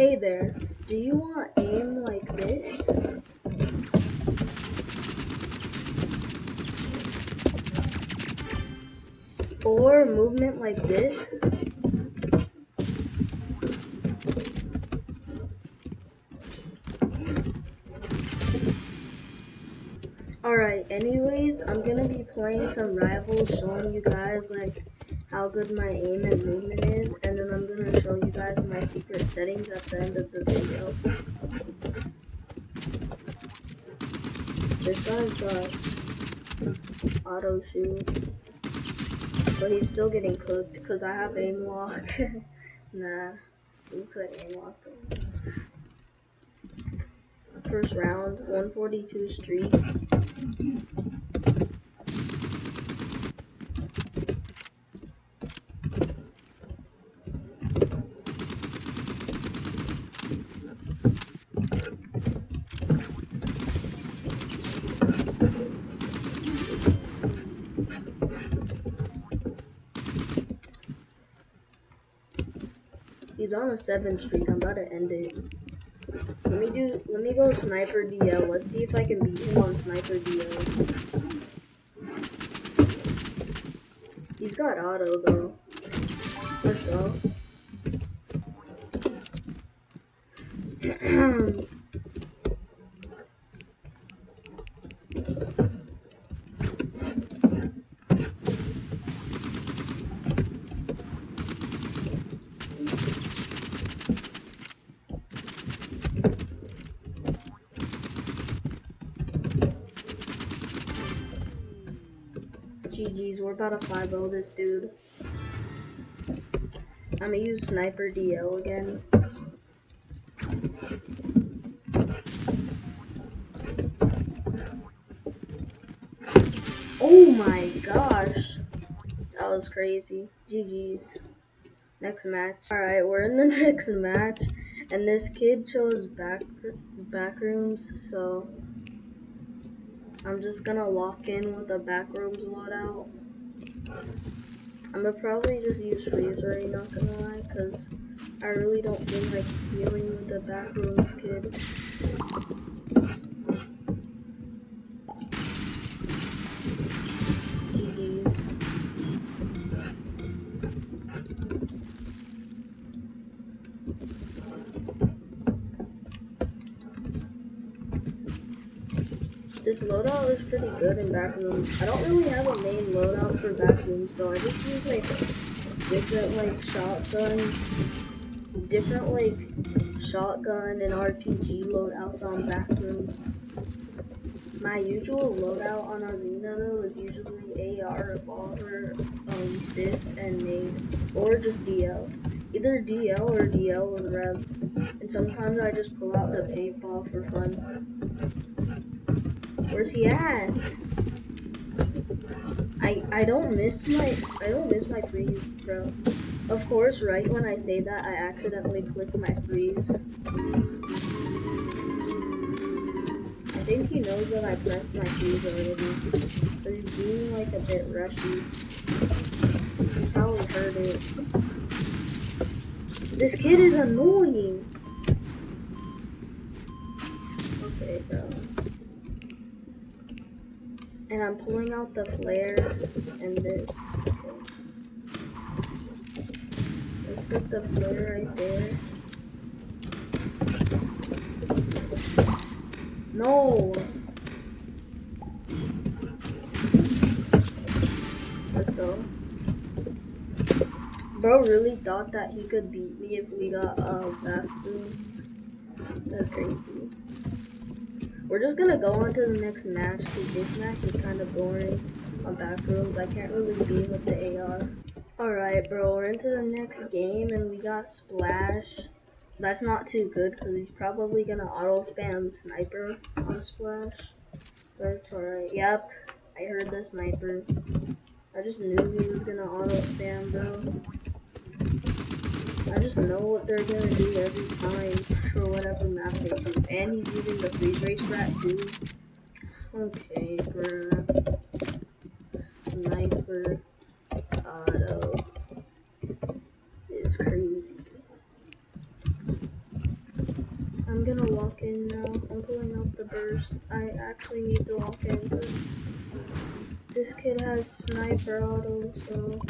Hey there, do you want aim like this? Or movement like this? Alright, anyways, I'm gonna be playing some rivals, showing you guys like how good my aim and movement is, and then I'm gonna show you guys my secret settings at the end of the video. This guy's got auto shoot, but he's still getting cooked because I have aim lock. Nah, looks like aim lock though. First round, 142 streak. He's on a 7 streak. I'm about to end it. Let me go sniper DL. Let's see if I can beat him on sniper DL. He's got auto though. Let's go. GG's, we're about to 5-0 this dude. I'm gonna use sniper DL again. Oh my gosh, that was crazy. GG's. Next match. Alright, we're in the next match, and this kid chose Backrooms, so I'm just gonna lock in with a Backrooms loadout. I'm gonna probably just use freeze already, not gonna lie, because I really don't feel like dealing with the Backrooms kid. GG's. This loadout is pretty good in Backrooms. I don't really have a main loadout for Backrooms though. I just use like different shotgun and RPG loadouts on Backrooms. My usual loadout on Arena though is usually AR, revolver, fist, and nade, or just DL. Either DL or DL with rev. And sometimes I just pull out the paintball for fun. Where's he at? I don't miss my freeze, bro. Of course, right when I say that, I accidentally click my freeze. I think he knows that I pressed my freeze already, but he's being like a bit rushy. He probably heard it. This kid is annoying. Okay, bro. And I'm pulling out the flare and this. Okay. Let's put the flare right there. No! Let's go. Bro really thought that he could beat me if we got Backrooms. That's crazy. We're just gonna go on to the next match because this match is kind of boring on Backrooms. I can't really beat with the AR. Alright, bro, we're into the next game and we got Splash. That's not too good because he's probably gonna auto spam sniper on Splash. But it's alright. Yep, I heard the sniper. I just knew he was gonna auto spam, bro. I just know what they're gonna do every time for whatever map they choose. And he's using the freeze ray strat too. Okay, bruh. Sniper auto is crazy. I'm gonna walk in now. I'm pulling out the burst. I actually need to walk in because this kid has sniper auto, so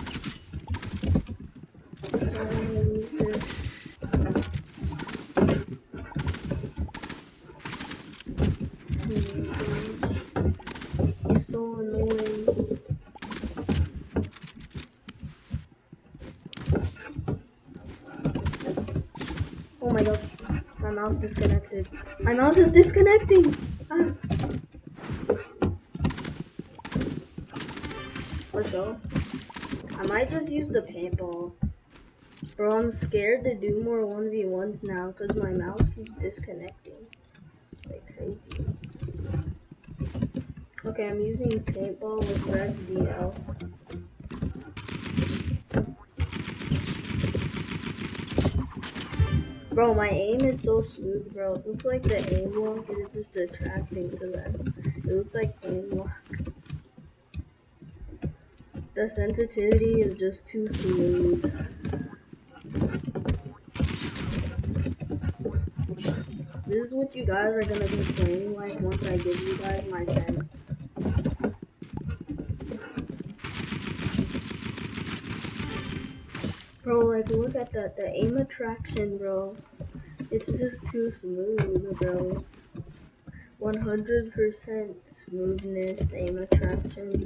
I don't want to lose this. Oh my gosh. He's so annoying. Oh my gosh. My mouse disconnected. My mouse is disconnecting! Ah. Let's go. I might just use the paintball. Bro, I'm scared to do more 1v1s now because my mouse keeps disconnecting. Like crazy. Okay, I'm using paintball with red DL. Bro, my aim is so smooth, bro. It looks like the aim lock is just attracting to them. It looks like aim lock. The sensitivity is just too smooth. This is what you guys are gonna be playing like once I give you guys my sense. Bro, like look at that, the aim attraction, bro. It's just too smooth, bro. 100% smoothness, aim attraction.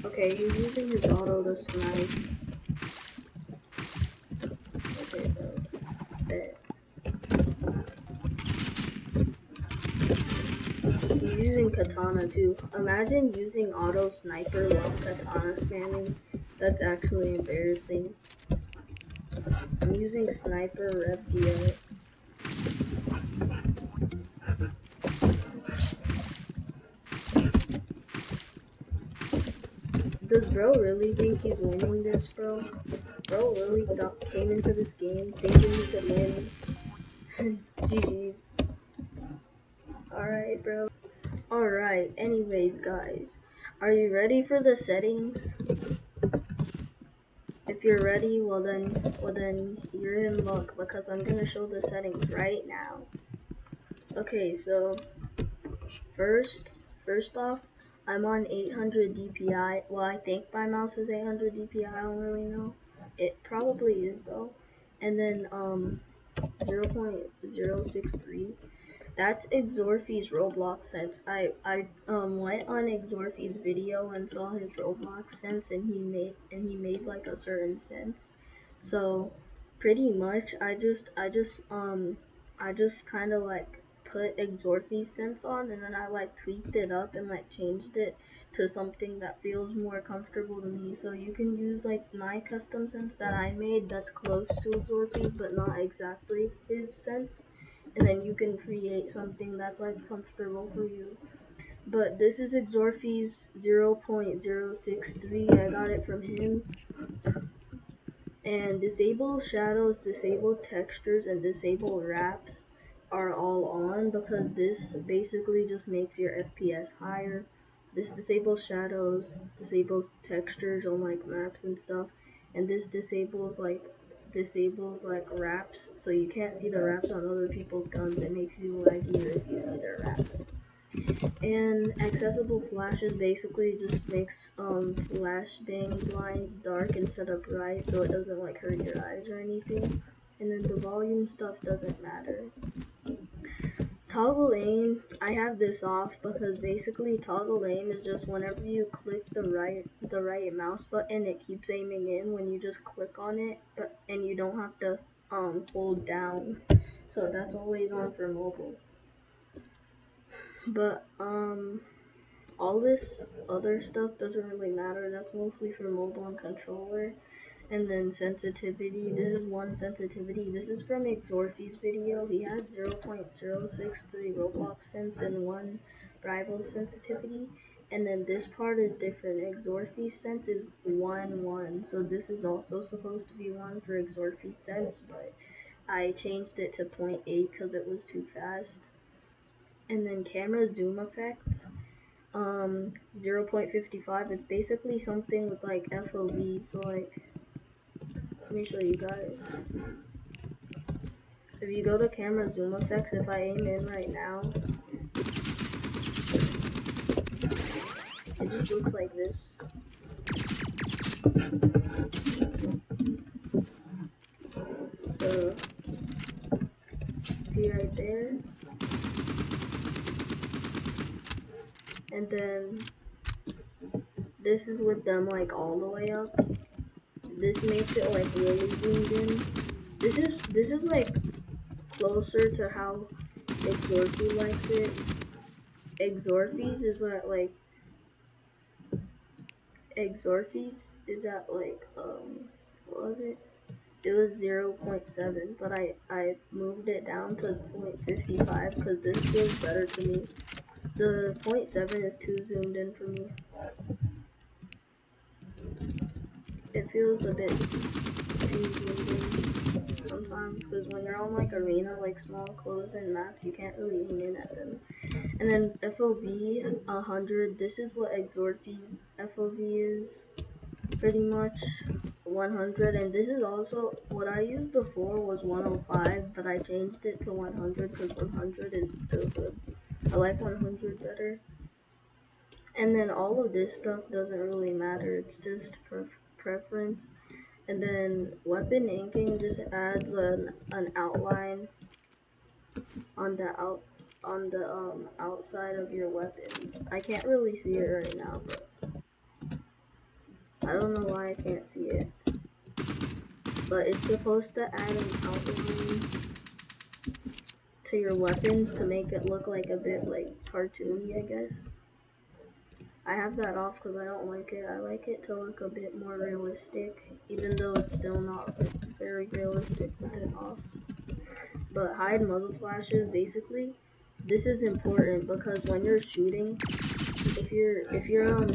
Okay, he's using his auto to snipe. Okay, bro. Bet. He's using katana too. Imagine using auto sniper while katana spamming. That's actually embarrassing. I'm using sniper rev DL. Does bro really think he's winning this, bro? Bro really came into this game thinking he could win. GG's. Alright, bro. Alright, anyways, guys. Are you ready for the settings? If you're ready, well then you're in luck because I'm gonna show the settings right now. Okay, so first off, I'm on 800 DPI. Well, I think my mouse is 800 DPI. I don't really know. It probably is though. And then 0.063. That's Exorphi's Roblox sense. I went on Exorphi's video and saw his Roblox sense, and he made like a certain sense. So pretty much I just kind of like put Exorphi's sense on, and then I like tweaked it up and like changed it to something that feels more comfortable to me. So you can use like my custom sense that I made that's close to Exorphi's but not exactly his sense, and then you can create something that's like comfortable for you. But this is Exorphi's 0.063. I got it from him. And disable shadows, disable textures, and disable wraps are all on because this basically just makes your FPS higher. This disables shadows, disables textures on like maps and stuff, and this disables like wraps, so you can't see the wraps on other people's guns. It makes you laggier if you see their wraps. And accessible flashes basically just makes flashbang blinds dark instead of bright, so it doesn't like hurt your eyes or anything. And then the volume stuff doesn't matter. Toggle aim, I have this off because basically toggle aim is just whenever you click the right mouse button, it keeps aiming in when you just click on it, and you don't have to hold down. So that's always on for mobile. But all this other stuff doesn't really matter. That's mostly for mobile and controller. And then sensitivity. This is one sensitivity. This is from Exorphi's video. He had 0.063 Roblox sense and one rival sensitivity. And then this part is different. Exorphi's sense is 1-1. So this is also supposed to be 1 for Exorphi's sense, but I changed it to 0.8 because it was too fast. And then camera zoom effects. 0.55. It's basically something with like FOV. So like, let me show you guys. If you go to camera zoom effects, if I aim in right now, it just looks like this. So, see right there? And then, this is with them like all the way up. This makes it like really zoomed in. This is like closer to how Exorphy likes it. Exorphy's is like Exorphy's is at like what was it? It was 0.7, but I moved it down to 0.55 because this feels better to me. The 0.7 is too zoomed in for me. It feels a bit too zoomed in sometimes because when you're on like arena, like small closed-in maps, you can't really aim in at them. And then FOV 100. This is what Exorphy's FOV is, pretty much. 100, and this is also what I used before was 105, but I changed it to 100 because 100 is still good. I like 100 better. And then all of this stuff doesn't really matter, it's just preference. And then weapon inking just adds an outline on the outside of your weapons. I can't really see it right now, but I don't know why I can't see it. But it's supposed to add an outline to your weapons to make it look like a bit like cartoony, I guess. I have that off because I don't like it. I like it to look a bit more realistic, even though it's still not very realistic with it off. But hide muzzle flashes, basically, this is important because when you're shooting, if you're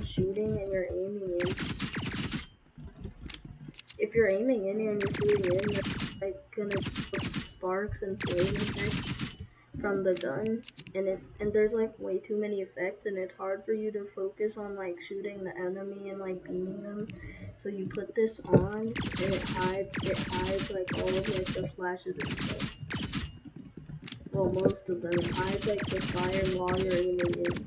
shooting and you're aiming in, if you're aiming in and you're shooting in, you're like gonna sparks and flame effects from the gun, and there's like way too many effects, and it's hard for you to focus on like shooting the enemy and like beaming them. So you put this on, and it hides like all of like the flashes and stuff. Well, most of them. It hides like the fire while you're aiming in.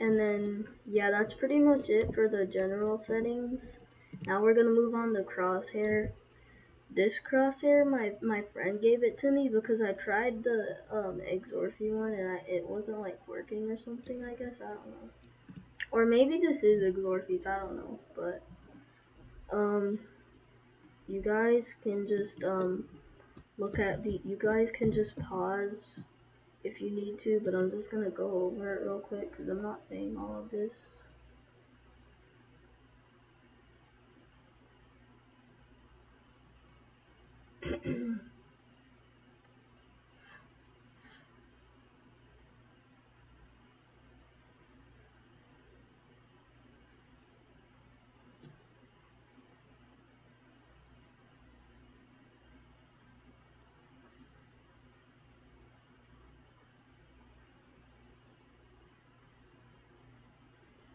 And then, yeah, that's pretty much it for the general settings. Now we're gonna move on to crosshair. This crosshair, my friend gave it to me because I tried the Exorphy one and it wasn't like working or something, I guess. I don't know. Or maybe this is Exorphy's, I don't know. But you guys can just you guys can just pause if you need to, but I'm just gonna go over it real quick because I'm not saying all of this.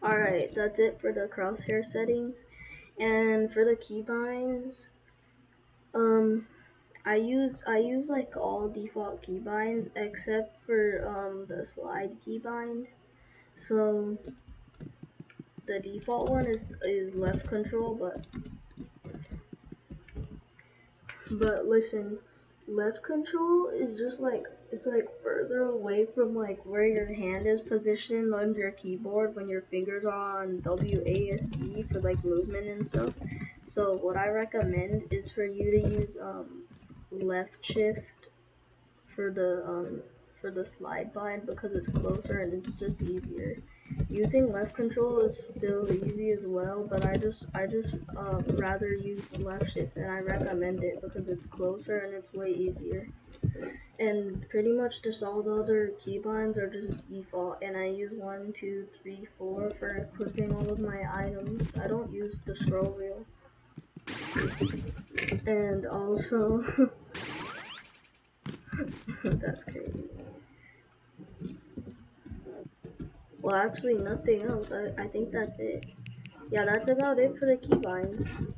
Alright, that's it for the crosshair settings. And for the keybinds, I use like all default keybinds except for the slide keybind. So the default one is left control, but listen, left control is just like it's like further away from like where your hand is positioned on your keyboard when your fingers are on WASD for like movement and stuff. So what I recommend is for you to use left shift for the slide bind because it's closer and it's just easier. Using left control is still easy as well, but I just rather use left shift, and I recommend it because it's closer and it's way easier. And pretty much just all the other keybinds are just default, and I use 1, 2, 3, 4 for equipping all of my items. I don't use the scroll wheel. And also That's crazy. Well, actually, nothing else. I think that's it. Yeah, that's about it for the keybinds.